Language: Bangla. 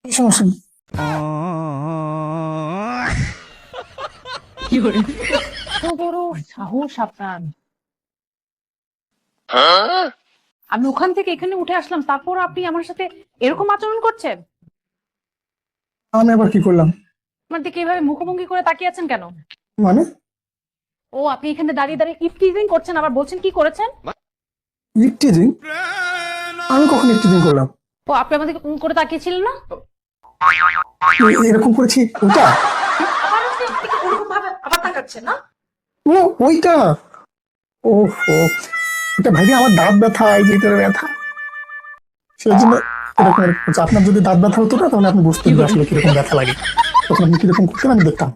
সমস্যা নেই। এত বড় সাহস আপনার! আমি ওখান থেকে এখানে উঠে আসলাম, তারপর আপনি আমার সাথে এরকম আচরণ করছেন? আমি আবার কি করলাম? আমার দিকে এইভাবে মুখোমুখি করে তাকিয়ে আছেন কেন? মানে ও, আপনি এখানে দাঁড়িয়ে দাঁড়িয়ে ইফটিজিং করছেন, আবার বলছেন কি করেছেন? ইফটিজিং? আমি কখন ইফটিজিং করলাম? ও, আপনি আমাদের করে তাকিয়েছিলেন না? এরকম করেছি ওটা? আবার আপনি আমাদেরকে ওরকম ভাবে আবার তাকাচ্ছেন না? ও ওইটা, ওহো, ওটা ভাবি আমার দাঁত ব্যথা, এই যে এটার ব্যথা, সেই জন্য এরকম এরকম করছে। আপনার যদি দাঁত ব্যথা হতো না তাহলে আপনি বুঝতেন যে আসলে কিরকম ব্যথা লাগে, তখন আপনি কিরকম করতেন আমি দেখতাম।